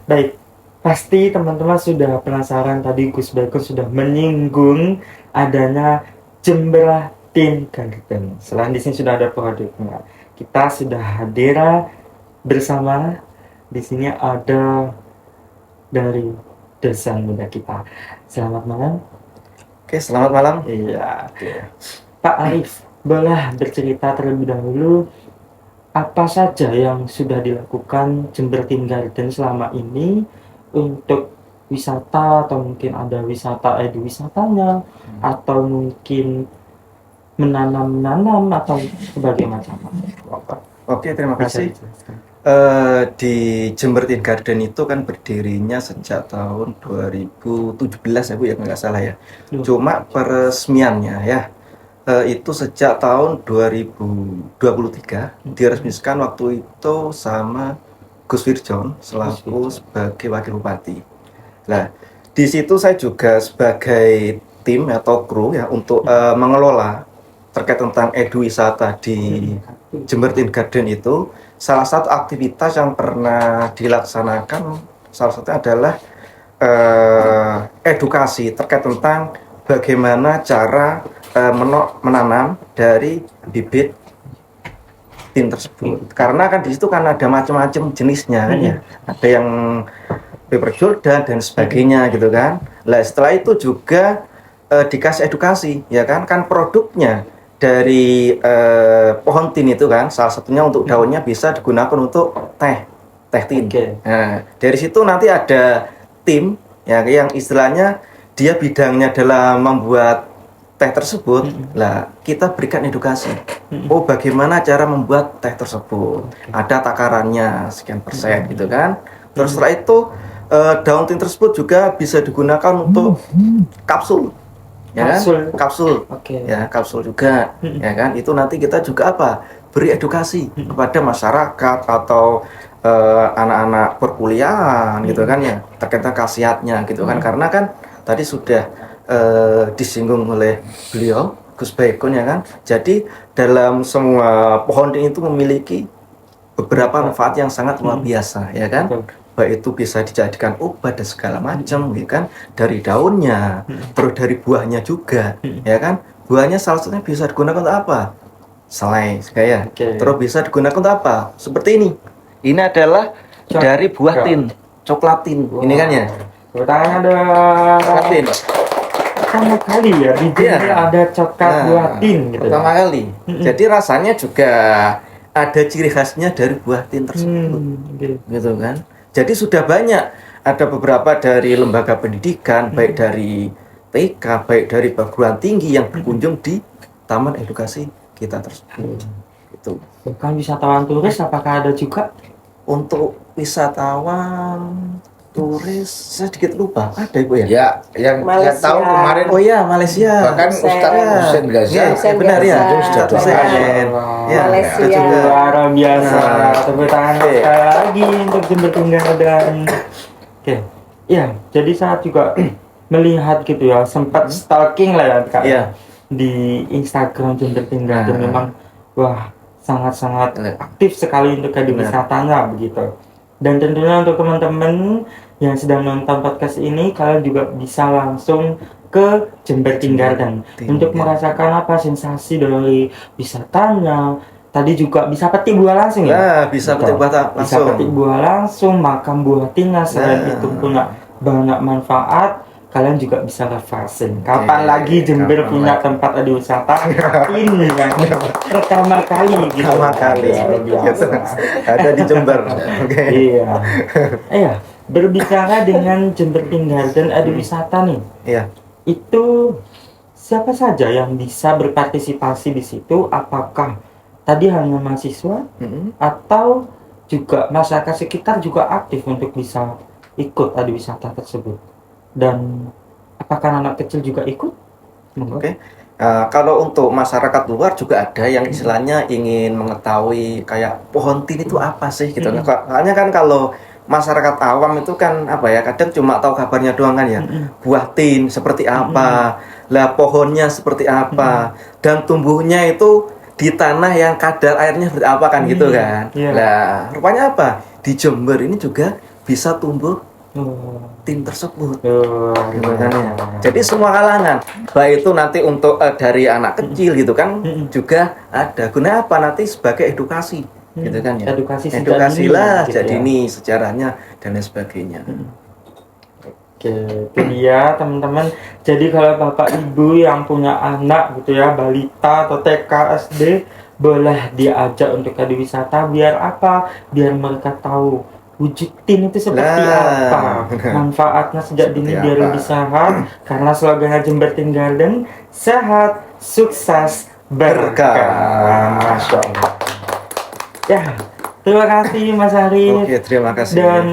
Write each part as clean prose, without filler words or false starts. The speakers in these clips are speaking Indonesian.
Baik, pasti teman-teman sudah penasaran tadi Gus Bagus sudah menyinggung adanya Jember Teen Garden. Selain di sini sudah ada produknya, kita sudah hadir bersama. Di sini ada dari dosen muda kita. Selamat malam. Oke, selamat malam. Iya, Pak Arif, boleh bercerita terlebih dahulu apa saja yang sudah dilakukan Jember Teen Garden selama ini untuk wisata, atau mungkin ada wisata wisatanya, atau mungkin menanam atau berbagai macam. Oke, terima Bisa kasih. dijelaskan? Di Jember Teen Garden itu kan berdirinya sejak tahun 2017 ya Bu ya, nggak salah ya. Cuma peresmiannya ya itu sejak tahun 2023 diresmikan waktu itu sama Gus Wirjon selaku sebagai wakil bupati. Nah, di situ saya juga sebagai tim atau kru ya untuk mengelola terkait tentang eduwisata di Jember Teen Garden itu. Salah satu aktivitas yang pernah dilaksanakan salah satunya adalah edukasi terkait tentang bagaimana cara menanam dari bibit tin tersebut. Karena kan di situ kan ada macam-macam jenisnya kan ya. Ada yang paper Jordan dan sebagainya gitu kan. Nah, setelah itu juga dikasih edukasi ya kan produknya dari pohon tin itu kan salah satunya untuk daunnya bisa digunakan untuk teh tin. Nah, dari situ nanti ada tim ya yang istilahnya dia bidangnya dalam membuat teh tersebut. Lah, kita berikan edukasi. Oh, bagaimana cara membuat teh tersebut? Ada takarannya sekian persen gitu kan. Terus setelah itu daun tin tersebut juga bisa digunakan untuk kapsul. Ya kan? Kapsul. Ya, kapsul juga. Ya kan? Itu nanti kita juga apa? Beri edukasi kepada masyarakat atau anak-anak perkuliahan gitu kan ya, terkait khasiatnya gitu kan. Karena kan tadi sudah disinggung oleh beliau Gus Baikun ya kan. Jadi dalam semua pohon tin itu memiliki beberapa manfaat yang sangat luar biasa ya kan. Baik itu bisa dijadikan obat dan segala macam ya kan, dari daunnya, terus dari buahnya juga ya kan. Buahnya salah satunya bisa digunakan untuk apa? Selai kayak terus bisa digunakan untuk apa? Seperti ini adalah dari buah tin, coklat tin. Ini kan ya, Tangan ada coklat tin. pertama kali ya di Jember ada coklat buah tin gitu. Pertama kali. Jadi rasanya juga ada ciri khasnya dari buah tin tersebut gitu kan. Jadi sudah banyak, ada beberapa dari lembaga pendidikan, baik dari TK, baik dari perguruan tinggi yang berkunjung di taman edukasi kita tersebut. Gitu. Bukan wisatawan turis, apakah ada juga? Untuk wisatawan turis saya sedikit lupa, ada Ibu ya? Ya, yang saya tahu kemarin. Oh ya, Malaysia. Bahkan Ustadz Hussein Gazi. Ya, benar ya. Ustadz Hussein. Ya, Malaysia. Luar biasa. Tepuk tangan sekali lagi untuk Jember Teen Garden. Oke. Ya, jadi saya juga melihat gitu ya, sempat stalking lah ya Kak. Iya. Di Instagram Jember Teen Garden memang wah sangat-sangat aktif sekali untuk wisatanya begitu. Dan tentunya untuk teman-teman yang sedang nonton podcast ini, kalian juga bisa langsung ke Jember Teen Garden untuk merasakan apa sensasi dari wisatanya. Tadi juga bisa petik buah langsung ya? Nah, bisa petik buah langsung. Bisa petik buah langsung, makan buah tinnya. Selain itu punya banyak manfaat. Kalian juga bisa refreshing. Kapan lagi Jember punya tempat wisata ini yang pertama kali gitu. Pertama kali. Ada di Jember. Iya. Iya. Berbicara dengan Jember Teen Garden wisata nih. Iya. Itu siapa saja yang bisa berpartisipasi di situ? Apakah tadi hanya mahasiswa atau juga masyarakat sekitar juga aktif untuk bisa ikut wisata tersebut? Dan apakah anak kecil juga ikut? Oke. Kalau untuk masyarakat luar juga ada yang istilahnya ingin mengetahui kayak pohon tin itu apa sih gitu. Soalnya kan kalau masyarakat awam itu kan apa ya, kadang cuma tahu kabarnya doang kan ya. Buah tin seperti apa, lah pohonnya seperti apa, dan tumbuhnya itu di tanah yang kadar airnya seperti apa kan gitu kan. Lah rupanya apa? Di Jember ini juga bisa tumbuh Oh. tim tersebut. Oh, Makanya. Jadi semua kalangan, baik itu nanti untuk dari anak kecil gitu kan juga ada. Guna apa nanti sebagai edukasi, gitu kan ya. Edukasi sejak Edukasilah dini, gitu jadi ya. ini sejarahnya dan lain sebagainya. Oke, itu dia teman-teman. Jadi kalau bapak ibu yang punya anak gitu ya, balita atau TK, SD, boleh diajak untuk ke wisata. Biar apa? Biar mereka tahu wujud tim itu seperti Nah, apa, manfaatnya sejak seperti dini biar apa. lebih sehat. Karena slogannya Jember Teen Garden, sehat, sukses, berkah. Masya Allah. Ya, terima kasih Mas Arif. Oke, terima kasih. Dan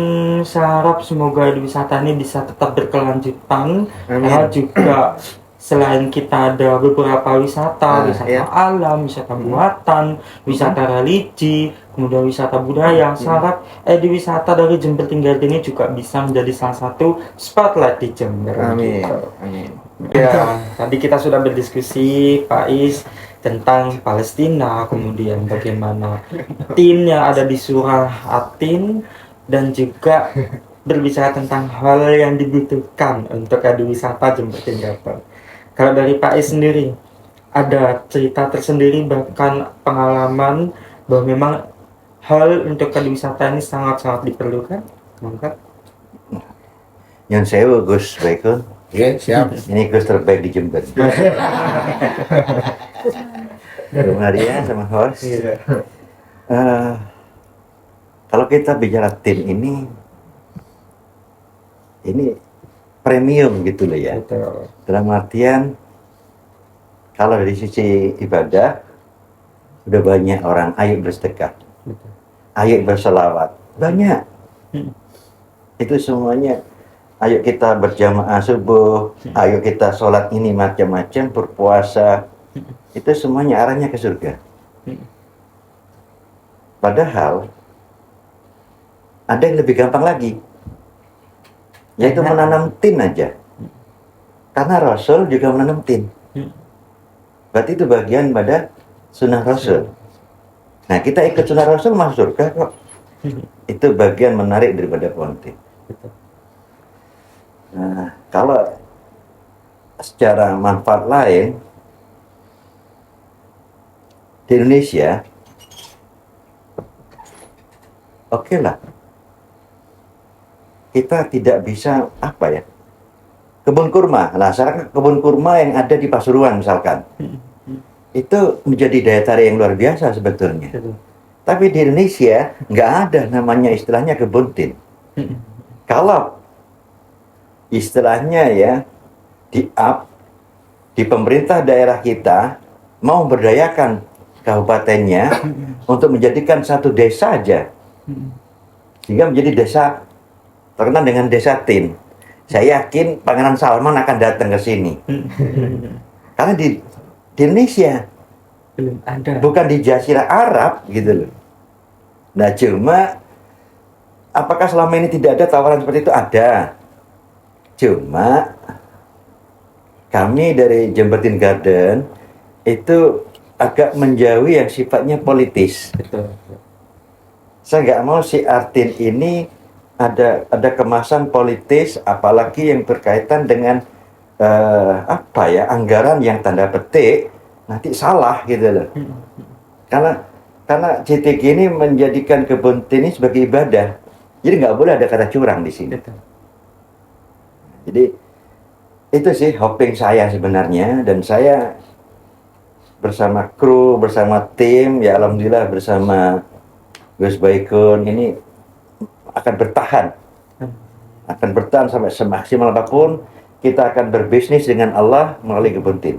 saya harap semoga wisata ini bisa tetap berkelanjutan. Amin. Karena juga selain kita ada beberapa wisata, wisata iya. alam, wisata buatan, wisata religi, kemudian wisata budaya. Saya harap di wisata dari Jember Teen Garden ini juga bisa menjadi salah satu spotlight di Jember. Amin. Gitu. Amin. Ya, tadi kita sudah berdiskusi Pak Is tentang Palestina, kemudian bagaimana tim yang ada di Surah Atin, dan juga berbicara tentang hal yang dibutuhkan untuk adu wisata Jember Teen Garden. Kalau dari Pak Is sendiri, ada cerita tersendiri bahkan pengalaman bahwa memang hal untuk adu wisata ini sangat-sangat diperlukan? Maka Yang saya Gus Baikun, Oke, siap. ini Gus terbaik di Jember. Bung Arya sama host. Kalau kita bicara tim ini premium gitu loh ya. betul. Dalam artian kalau dari sisi ibadah udah banyak orang ayo bersedekah, Betul. ayo berselawat, banyak. Itu semuanya. Ayo kita berjamaah subuh, ayo kita sholat ini macam-macam, berpuasa. Itu semuanya arahnya ke surga. Padahal ada yang lebih gampang lagi, yaitu menanam tin aja. Karena Rasul juga menanam tin. Berarti itu bagian pada sunnah Rasul. Nah, kita ikut sunnah Rasul masuk surga kok. Itu bagian menarik daripada pohon tin. Betul. Nah, kalau secara manfaat lain di Indonesia, oke lah, kita tidak bisa apa ya, kebun kurma. Nah, sekarang kebun kurma yang ada di Pasuruan misalkan, itu menjadi daya tarik yang luar biasa sebetulnya. Betul. Tapi di Indonesia nggak ada namanya istilahnya kebun tin. Kalau istilahnya ya di pemerintah daerah kita mau memberdayakan kabupatennya untuk menjadikan satu desa aja, sehingga menjadi desa terkenal dengan desa tin. Saya yakin Pangeran Salman akan datang ke sini karena di Indonesia Belum ada. bukan di Jazirah Arab gitu loh. Nah, cuma apakah selama ini tidak ada tawaran seperti itu? Ada. Cuma kami dari Jember Teen Garden itu agak menjauhi yang sifatnya politis. Betul. Saya nggak mau si Artin ini ada kemasan politis, apalagi yang berkaitan dengan apa ya, anggaran yang tanda petik nanti salah gitu loh. Karena JTG ini menjadikan kebun tin ini sebagai ibadah, jadi nggak boleh ada kata curang di sini. Betul. Jadi itu sih hoping saya sebenarnya, dan saya bersama kru, bersama tim, ya alhamdulillah bersama Gus Baikun ini akan bertahan sampai semaksimal apapun. Kita akan berbisnis dengan Allah melalui kebun tin.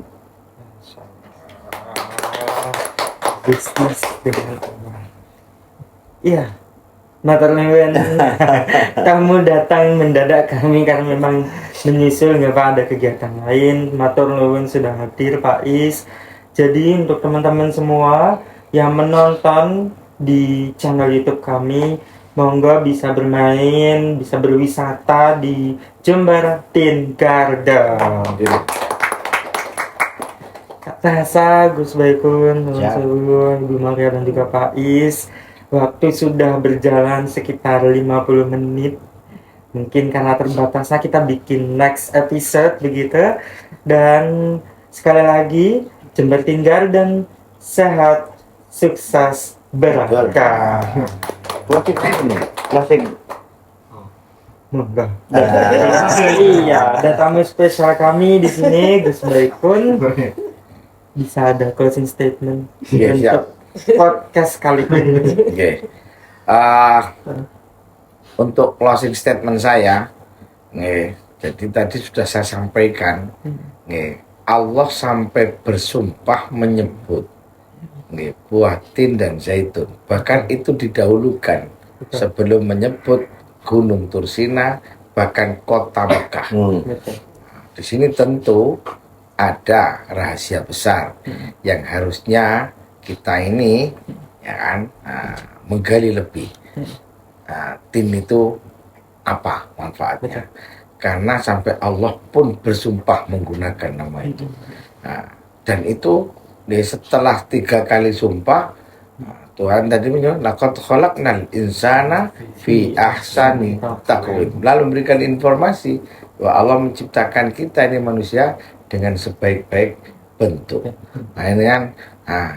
Bisnis dengan Allah. Iya. Matur nuwun. Kamu datang mendadak kami karena memang menyusul, nggak Pak, ada kegiatan lain. Matur nuwun sudah hadir Pak Is. Jadi untuk teman-teman semua yang menonton di channel YouTube kami, monggo bisa bermain, bisa berwisata di Jember Teen Garden. Kak Tasa, Gus Baikun, teman-teman, Ibu Maria dan juga Pak Is. Waktu sudah berjalan sekitar 50 menit. Mungkin karena terbatasnya kita bikin next episode begitu. Dan sekali lagi Jember Tinggal dan sehat, sukses, berkah. Closing. Enggak. Iya, ada tamu spesial kami di sini, Gus Baikun. Bisa ada closing statement Iya, untuk podcast kali ini. Oke. Untuk closing statement saya, jadi tadi sudah saya sampaikan, Allah sampai bersumpah menyebut buah tin dan zaitun. Bahkan itu didahulukan sebelum menyebut Gunung Tursina, bahkan kota Mekah. Betul. Di sini tentu ada rahasia besar yang harusnya kita ini ya kan menggali lebih. Tin itu apa manfaatnya? Karena sampai Allah pun bersumpah menggunakan nama itu. Dan itu setelah 3 kali sumpah, Tuhan tadi menyebut laqad khalaqnal insana fi ahsani taqwim. Lalu memberikan informasi bahwa Allah menciptakan kita ini manusia dengan sebaik-baik bentuk. Nah ini kan,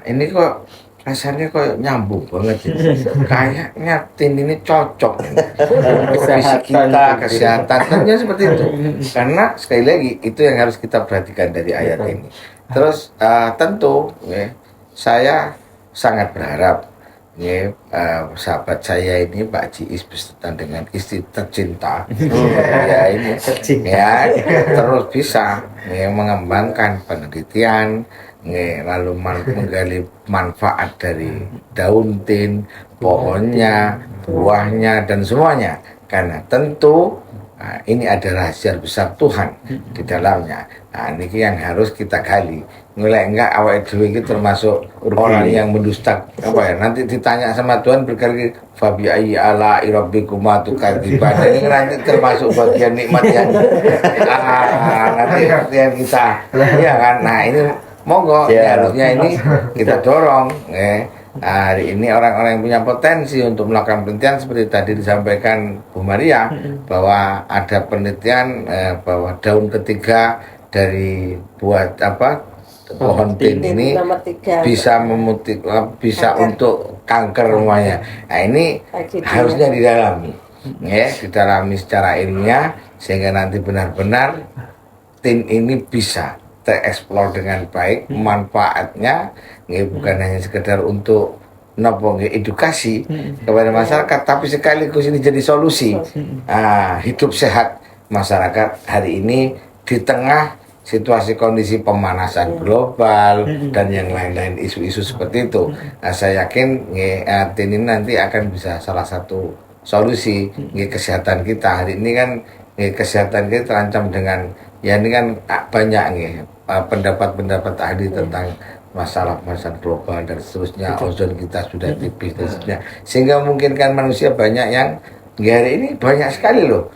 ini kok rasanya kok nyambung banget ini. Kayaknya tin ini cocok untuk fisik kita, kesehatan, tentunya seperti itu. Karena sekali lagi itu yang harus kita perhatikan dari ayat ini. Terus tentu saya sangat berharap sahabat saya ini Pak Jiis berserta dengan istri tercinta ya ini ya terus bisa mengembangkan penelitian, lalu menggali manfaat dari daun tin, pohonnya, buahnya dan semuanya. Karena tentu ini ada rahasia besar Tuhan di dalamnya. Ini yang harus kita gali. Nilai enggak awal dhewe iki termasuk orang yang mendusta nanti ditanya sama Tuhan berkali fabi ayyi ala rabbikuma tukadziban. Ini nanti termasuk bagian nikmat yang nanti yang kita ya kan. Nah ini monggo harusnya ini kita dorong hari ini orang-orang yang punya potensi untuk melakukan penelitian seperti tadi disampaikan Bu Maria bahwa ada penelitian bahwa daun ketiga dari buat pohon tin ini bisa bisa untuk kanker semuanya. Nah ini harusnya didalami didalami secara ilmiah sehingga nanti benar-benar tin ini bisa tereksplor dengan baik manfaatnya, bukan hanya sekedar untuk edukasi kepada masyarakat, tapi sekaligus ini jadi solusi hidup sehat masyarakat hari ini di tengah situasi kondisi pemanasan global dan yang lain-lain isu-isu seperti itu. Saya yakin tin ini nanti akan bisa salah satu solusi kesehatan kita hari ini kan. Kesehatan kita terancam dengan ini kan banyak pendapat-pendapat ahli tentang masalah global dan seterusnya, ozon kita sudah tipis dan seterusnya, sehingga memungkinkan manusia banyak yang hari ini banyak sekali loh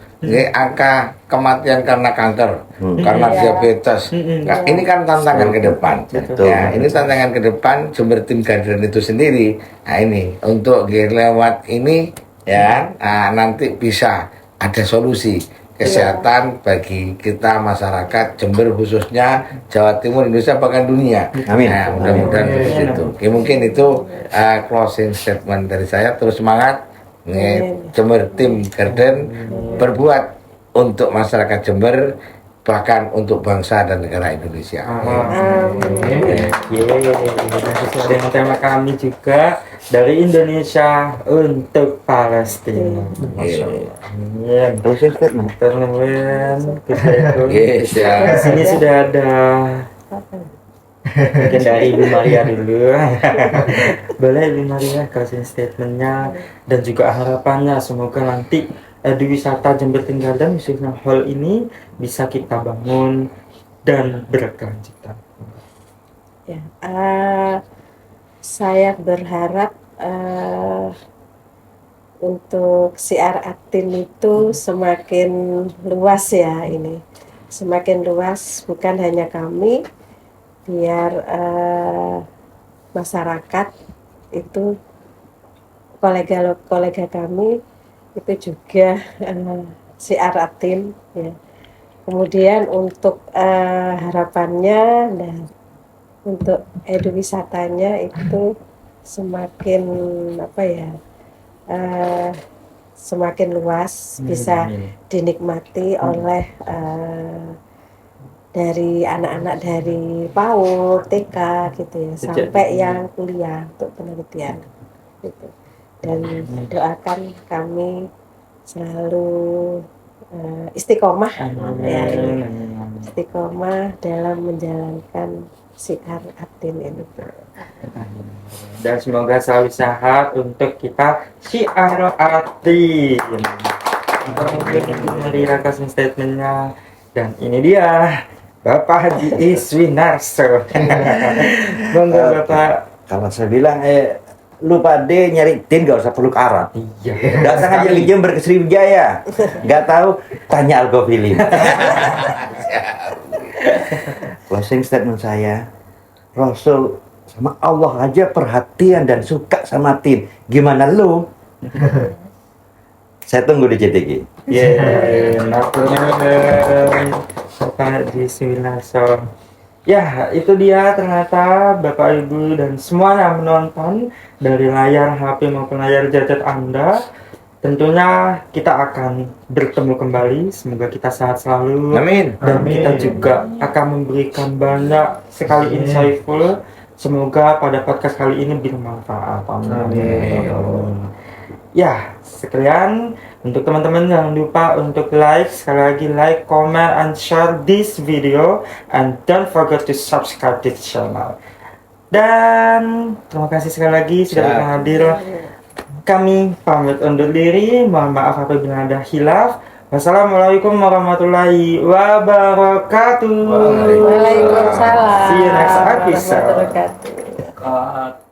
angka kematian karena kanker, karena diabetes. Nah, ini kan tantangan ke depan. Ya, ini tantangan ke depan Jember Tim Garden itu sendiri. Nah, ini untuk lewat ini ya nanti bisa ada solusi kesehatan bagi kita masyarakat Jember khususnya Jawa Timur, Indonesia bahkan dunia. Amin. Nah, mudah-mudahan seperti itu. Oke, mungkin itu closing statement dari saya. Terus semangat Jember Tim Garden berbuat untuk masyarakat Jember, bahkan untuk bangsa dan negara Indonesia. Sesuai dengan tema kami juga dari Indonesia untuk Palestina. Closing statement. Yes, ya. Di sini sudah ada mungkin dari Ibu Maria dulu. Boleh Ibu Maria closing statementnya dan juga harapannya semoga nanti di wisata Jember Tinggalan khususnya hall ini bisa kita bangun dan berkelanjutan. Ya, saya berharap untuk siar Atin itu semakin luas ya ini, semakin luas bukan hanya kami, biar masyarakat itu kolega kami itu juga siar Atin ya. Kemudian untuk harapannya dan untuk eduwisatanya itu semakin apa ya, semakin luas bisa dinikmati oleh dari anak-anak dari PAUD, TK gitu ya, sampai yang kuliah untuk penelitian gitu. Dan doakan kami selalu istiqomah ya, istiqomah dalam menjalankan siar Atin ini. Dan semoga selalu sehat untuk kita siar Atin. Dari closing statementnya, dan ini dia Bapak Haji Iswinarso. Monggo Bapak. Kalau saya bilang lupa deh nyari tin, gak usah peluk Arab. Iya. Datang aja ke Jember ke Sriwijaya. Gak tahu, tanya Algofilim. Closing statement saya, Rasul sama Allah aja perhatian dan suka sama tin. Gimana lu? Saya tunggu di CTG. Bapak di Swinarso. Ya, itu dia ternyata Bapak Ibu dan semua yang menonton dari layar HP maupun layar gadget Anda. Tentunya kita akan bertemu kembali. Semoga kita sehat selalu. Amin. Dan kita juga akan memberikan banyak sekali insightful. Semoga pada podcast kali ini bermanfaat. Amin. Ya, sekian untuk teman-teman, jangan lupa untuk like, sekali lagi like, comment, and share this video, and don't forget to subscribe this channel. Dan terima kasih sekali lagi sudah hadir. Kami pamit undur diri, mohon maaf apabila ada khilaf. Wassalamualaikum warahmatullahi wabarakatuh. Waalaikumsalam See you next episode. warahmatullahi wabarakatuh.